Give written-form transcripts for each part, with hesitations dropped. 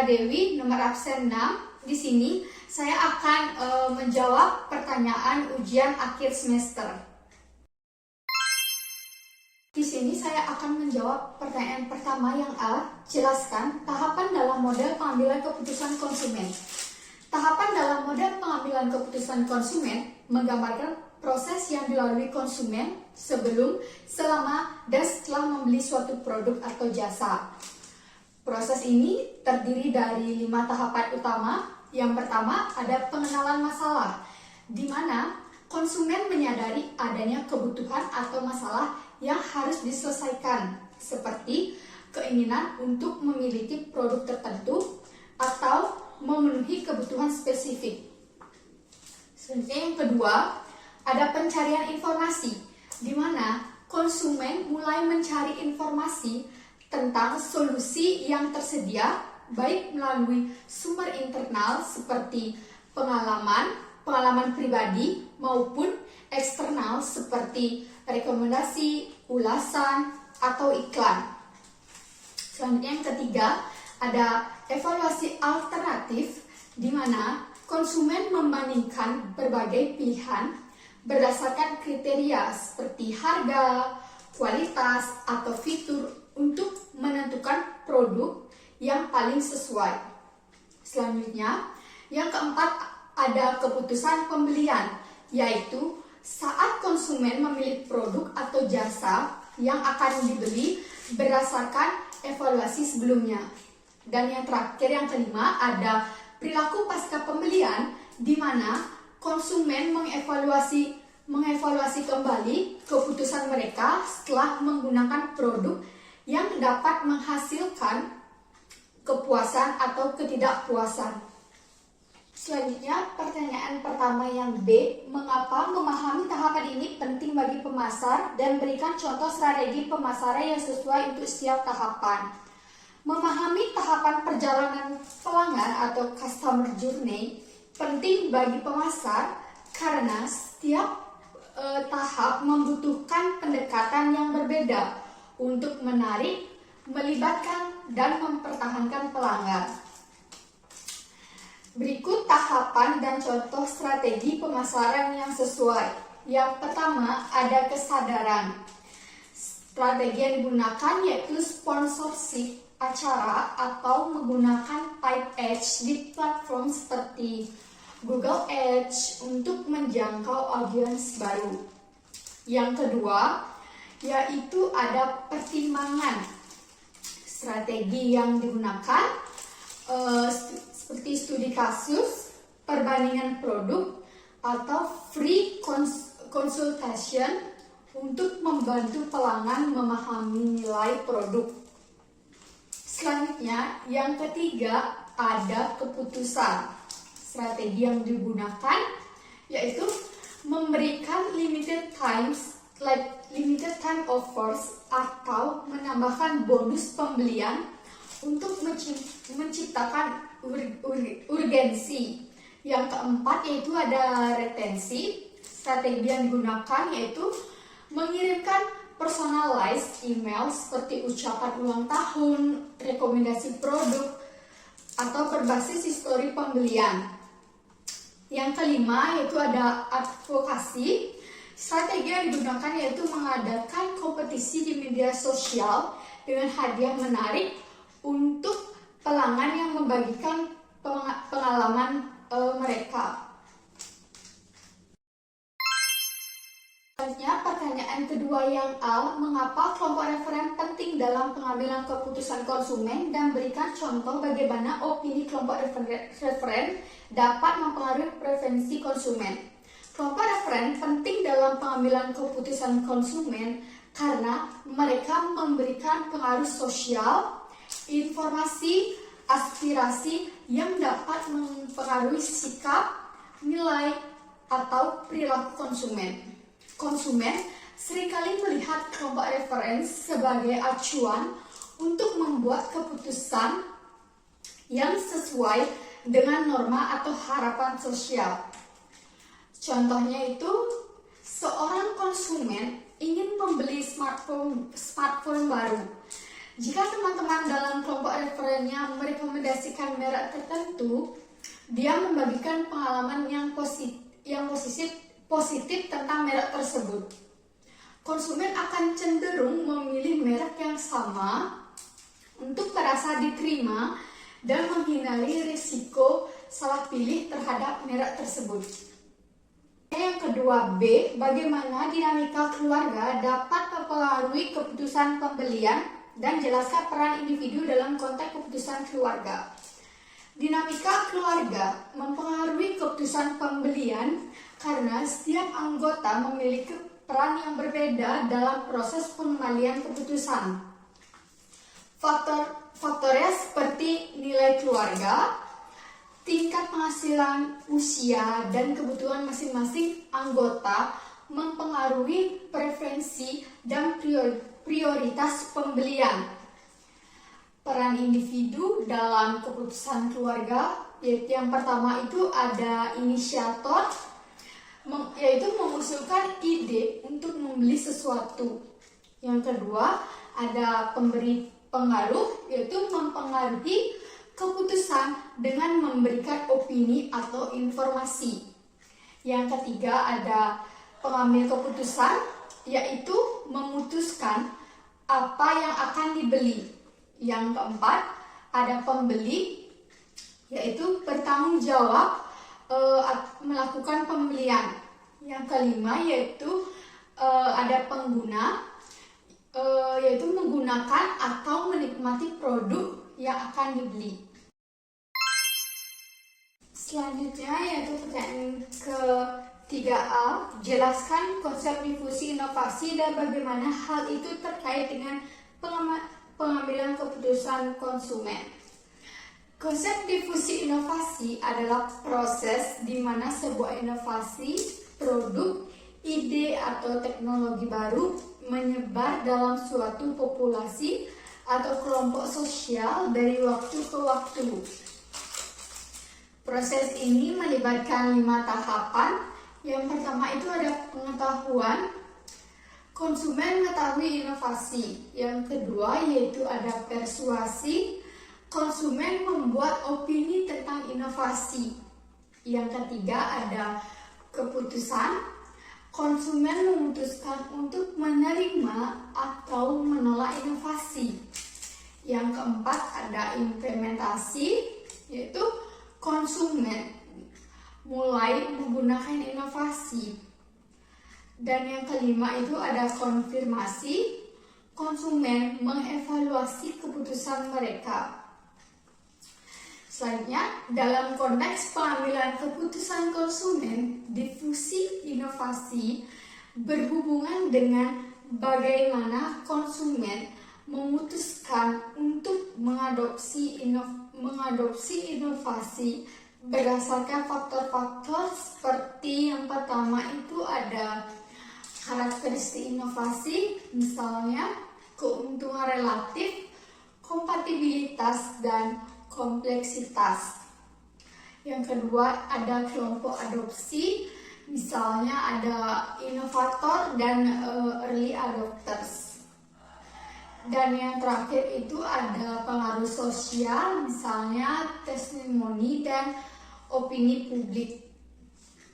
Dewi, nomor absen 6. Di sini saya akan menjawab pertanyaan ujian akhir semester. Di sini saya akan menjawab pertanyaan pertama yang A. Jelaskan tahapan dalam model pengambilan keputusan konsumen. Tahapan dalam model pengambilan keputusan konsumen menggambarkan proses yang dilalui konsumen sebelum, selama, dan setelah membeli suatu produk atau jasa. Proses ini terdiri dari 5 tahapan utama. Yang pertama ada pengenalan masalah, di mana konsumen menyadari adanya kebutuhan atau masalah yang harus diselesaikan, seperti keinginan untuk memiliki produk tertentu atau memenuhi kebutuhan spesifik. Selanjutnya yang kedua, ada pencarian informasi, di mana konsumen mulai mencari informasi tentang solusi yang tersedia, baik melalui sumber internal seperti pengalaman pribadi maupun eksternal seperti rekomendasi, ulasan, atau iklan. Selanjutnya yang ketiga, ada evaluasi alternatif, di mana konsumen membandingkan berbagai pilihan berdasarkan kriteria seperti harga, kualitas, atau fitur untuk menentukan produk yang paling sesuai. Selanjutnya, yang keempat ada keputusan pembelian, yaitu saat konsumen memilih produk atau jasa yang akan dibeli berdasarkan evaluasi sebelumnya. Dan yang terakhir, yang kelima, ada perilaku pasca pembelian, di mana konsumen mengevaluasi kembali keputusan mereka setelah menggunakan produk yang dapat menghasilkan kepuasan atau ketidakpuasan. Selanjutnya, pertanyaan pertama yang B, mengapa memahami tahapan ini penting bagi pemasar dan berikan contoh strategi pemasaran yang sesuai untuk setiap tahapan. Memahami tahapan perjalanan pelanggan atau customer journey penting bagi pemasar karena setiap tahap membutuhkan pendekatan yang berbeda untuk menarik, melibatkan, dan mempertahankan pelanggan. Berikut tahapan dan contoh strategi pemasaran yang sesuai. Yang pertama, ada kesadaran. Strategi yang digunakan yaitu sponsorship acara atau menggunakan paid ads di platform seperti Google Ads untuk menjangkau audiens baru. Yang kedua, yaitu ada pertimbangan. Strategi yang digunakan seperti studi kasus, perbandingan produk, atau free consultation untuk membantu pelanggan memahami nilai produk. Selanjutnya, yang ketiga ada keputusan. Strategi yang digunakan yaitu memberikan limited time offers atau menambahkan bonus pembelian untuk menciptakan urgensi. Yang keempat yaitu ada retensi. Strategi yang digunakan yaitu mengirimkan personalized email seperti ucapan ulang tahun, rekomendasi produk, atau berbasis histori pembelian. Yang kelima yaitu ada advokasi. Strategi yang digunakan yaitu mengadakan kompetisi di media sosial dengan hadiah menarik untuk pelanggan yang membagikan pengalaman mereka. Selanjutnya, pertanyaan kedua yang A, mengapa kelompok referen penting dalam pengambilan keputusan konsumen dan berikan contoh bagaimana opini kelompok referen dapat mempengaruhi preferensi konsumen. Kelompok referen penting dalam pengambilan keputusan konsumen karena mereka memberikan pengaruh sosial, informasi, aspirasi yang dapat mempengaruhi sikap, nilai, atau perilaku konsumen. Konsumen seringkali melihat kelompok referensi sebagai acuan untuk membuat keputusan yang sesuai dengan norma atau harapan sosial. Contohnya itu, seorang konsumen ingin membeli smartphone baru, Jika teman-teman dalam kelompok referennya merekomendasikan merek tertentu, dia membagikan pengalaman yang positif tentang merek tersebut. Konsumen akan cenderung memilih merek yang sama untuk merasa diterima dan menghindari risiko salah pilih terhadap merek tersebut. Yang kedua, B. Bagaimana dinamika keluarga dapat mempengaruhi keputusan pembelian dan jelaskan peran individu dalam konteks keputusan keluarga. Dinamika keluarga mempengaruhi keputusan pembelian karena setiap anggota memiliki peran yang berbeda dalam proses pengambilan keputusan. Faktornya seperti nilai keluarga, tingkat penghasilan, usia, dan kebutuhan masing-masing anggota mempengaruhi preferensi dan prioritas pembelian. Peran individu dalam keputusan keluarga, yaitu yang pertama itu ada inisiator, yaitu mengusulkan ide untuk membeli sesuatu. Yang kedua ada pemberi pengaruh, yaitu mempengaruhi keputusan dengan memberikan opini atau informasi. Yang ketiga ada pengambil keputusan, yaitu memutuskan apa yang akan dibeli. Yang keempat ada pembeli, yaitu bertanggung jawab melakukan pembelian. Yang kelima yaitu ada pengguna, yaitu menggunakan atau menikmati produk yang akan dibeli. Selanjutnya yaitu pertanyaan ke-3A, jelaskan konsep difusi inovasi dan bagaimana hal itu terkait dengan pengambilan keputusan konsumen. Konsep difusi inovasi adalah proses di mana sebuah inovasi, produk, ide atau teknologi baru menyebar dalam suatu populasi atau kelompok sosial dari waktu ke waktu. Proses ini melibatkan 5 tahapan. Yang pertama itu ada pengetahuan. Konsumen mengetahui inovasi. Yang kedua yaitu ada persuasi. Konsumen membuat opini tentang inovasi. Yang ketiga ada keputusan. Konsumen memutuskan untuk menerima atau menolak inovasi. Yang keempat ada implementasi, yaitu konsumen mulai menggunakan inovasi. Dan yang kelima itu ada konfirmasi, konsumen mengevaluasi keputusan mereka. Selanjutnya, dalam konteks pengambilan keputusan konsumen, difusi inovasi berhubungan dengan bagaimana konsumen memutuskan untuk mengadopsi inovasi berdasarkan faktor-faktor seperti yang pertama itu ada karakteristik inovasi, misalnya keuntungan relatif, kompatibilitas, dan kompleksitas. Yang kedua ada kelompok adopsi, misalnya ada inovator dan early adopters. Dan yang terakhir itu ada pengaruh sosial, misalnya testimoni dan opini publik.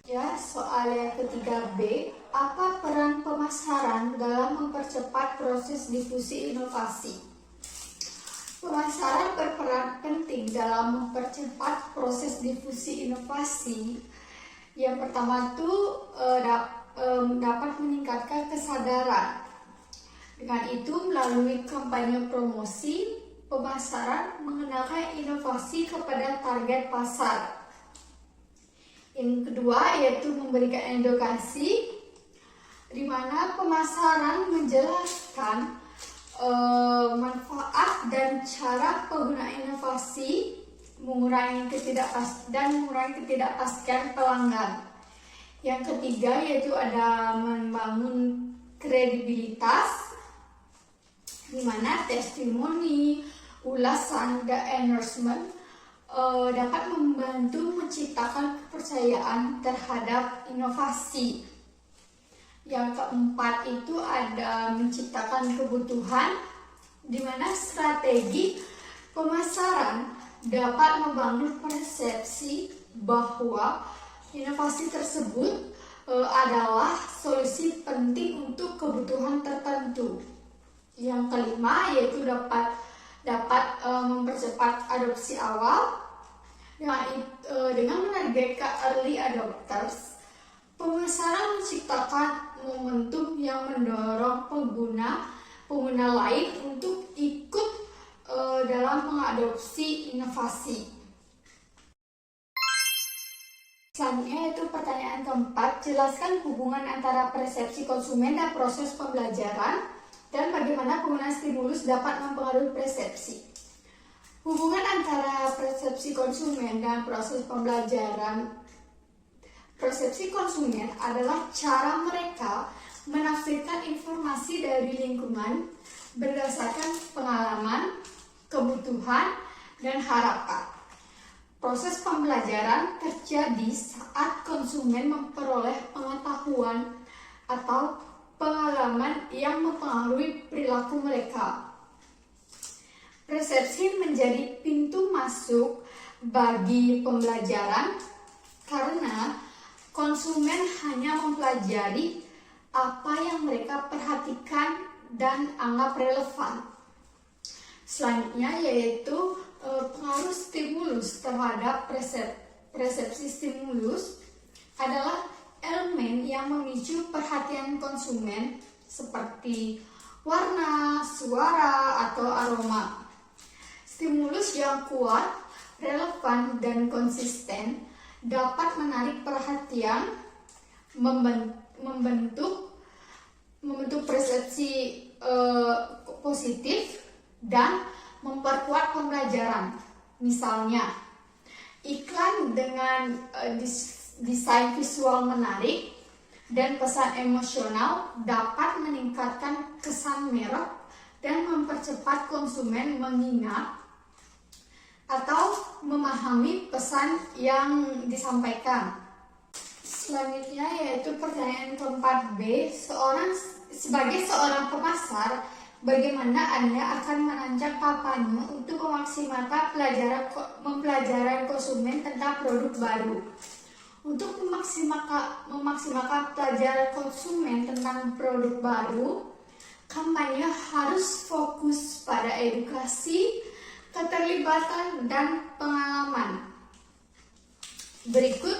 Ya, soal yang ketiga B, apa peran pemasaran dalam mempercepat proses difusi inovasi? Pemasaran berperan penting dalam mempercepat proses difusi inovasi. Yang pertama itu dapat meningkatkan kesadaran. Dengan itu, melalui kampanye promosi, pemasaran mengenalkan inovasi kepada target pasar. Yang kedua yaitu memberikan edukasi, di mana pemasaran menjelaskan manfaat dan cara penggunaan inovasi, mengurangi ketidakpastian pelanggan. Yang ketiga yaitu ada membangun kredibilitas, di mana testimoni, ulasan, dan endorsement dapat membantu menciptakan kepercayaan terhadap inovasi. Yang keempat itu ada menciptakan kebutuhan, di mana strategi pemasaran dapat membangun persepsi bahwa inovasi tersebut adalah solusi penting untuk kebutuhan tertentu. Yang kelima yaitu dapat mempercepat adopsi awal dengan menargetkan early adopters. Pemasaran menciptakan momentum yang mendorong pengguna lain untuk ikut dalam mengadopsi inovasi. Selanjutnya yaitu pertanyaan keempat, jelaskan hubungan antara persepsi konsumen dan proses pembelajaran dan bagaimana penggunaan stimulus dapat mempengaruhi persepsi. Hubungan antara persepsi konsumen dan proses pembelajaran. Persepsi konsumen adalah cara mereka menafsirkan informasi dari lingkungan berdasarkan pengalaman, kebutuhan, dan harapan. Proses pembelajaran terjadi saat konsumen memperoleh pengetahuan atau pengalaman yang mempengaruhi perilaku mereka. Persepsi menjadi pintu masuk bagi pembelajaran karena konsumen hanya mempelajari apa yang mereka perhatikan dan anggap relevan. Selanjutnya yaitu pengaruh stimulus terhadap persepsi. Stimulus adalah elemen yang memicu perhatian konsumen seperti warna, suara, atau aroma. Stimulus yang kuat, relevan, dan konsisten dapat menarik perhatian, membentuk persepsi positif, dan memperkuat pembelajaran. Misalnya, iklan dengan desain visual menarik dan pesan emosional dapat meningkatkan kesan merek dan mempercepat konsumen mengingat atau memahami pesan yang disampaikan. Selanjutnya yaitu pertanyaan keempat B, sebagai seorang pemasar, bagaimana Anda akan merancang kampanye untuk memaksimalkan pembelajaran konsumen tentang produk baru? Untuk memaksimalkan pelajaran konsumen tentang produk baru, kampanye harus fokus pada edukasi, keterlibatan, dan pengalaman. Berikut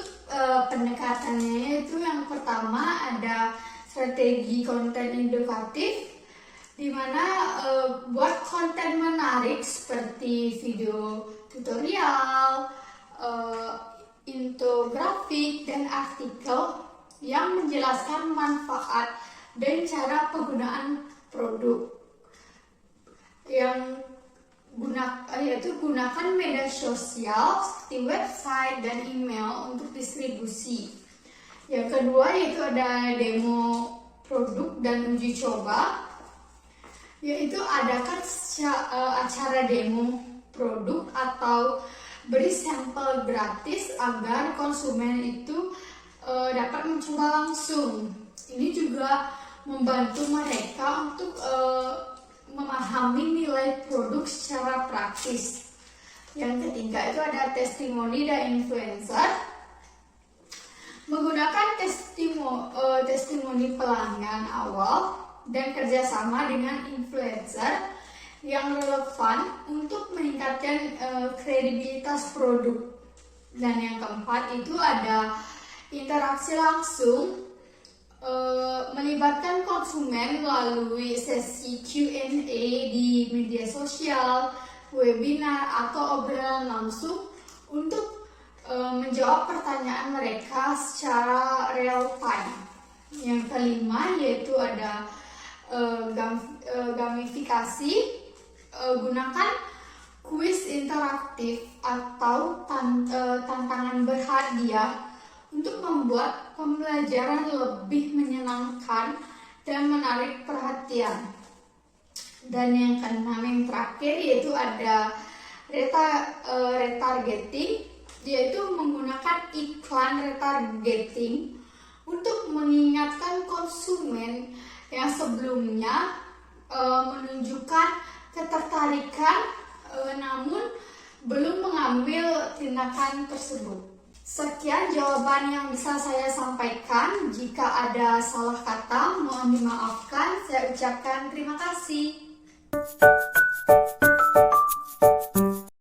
pendekatannya, yaitu yang pertama ada strategi konten edukatif, di mana buat konten menarik seperti video tutorial, infografik, dan artikel yang menjelaskan manfaat dan cara penggunaan produk. Gunakan media sosial seperti website dan email untuk distribusi. Yang kedua yaitu ada demo produk dan uji coba, yaitu adakan acara demo produk atau beri sampel gratis agar konsumen itu dapat mencoba langsung. Ini juga membantu mereka untuk memahami nilai produk secara praktis. Yang ketiga itu ada testimoni dan influencer. Menggunakan testimoni pelanggan awal dan kerjasama dengan influencer yang relevan untuk meningkatkan kredibilitas produk. Dan yang keempat itu ada interaksi langsung, melibatkan konsumen melalui sesi Q&A di media sosial, webinar, atau obrolan langsung untuk menjawab pertanyaan mereka secara real time. Yang kelima yaitu ada gamifikasi, gunakan kuis interaktif atau tantangan berhadiah untuk membuat pembelajaran lebih menyenangkan dan menarik perhatian. Dan yang keenam, yang terakhir yaitu ada retargeting, yaitu menggunakan iklan retargeting untuk mengingatkan konsumen yang sebelumnya menunjukkan ketertarikan namun belum mengambil tindakan tersebut. Sekian jawaban yang bisa saya sampaikan. Jika ada salah kata, mohon dimaafkan. Saya ucapkan terima kasih.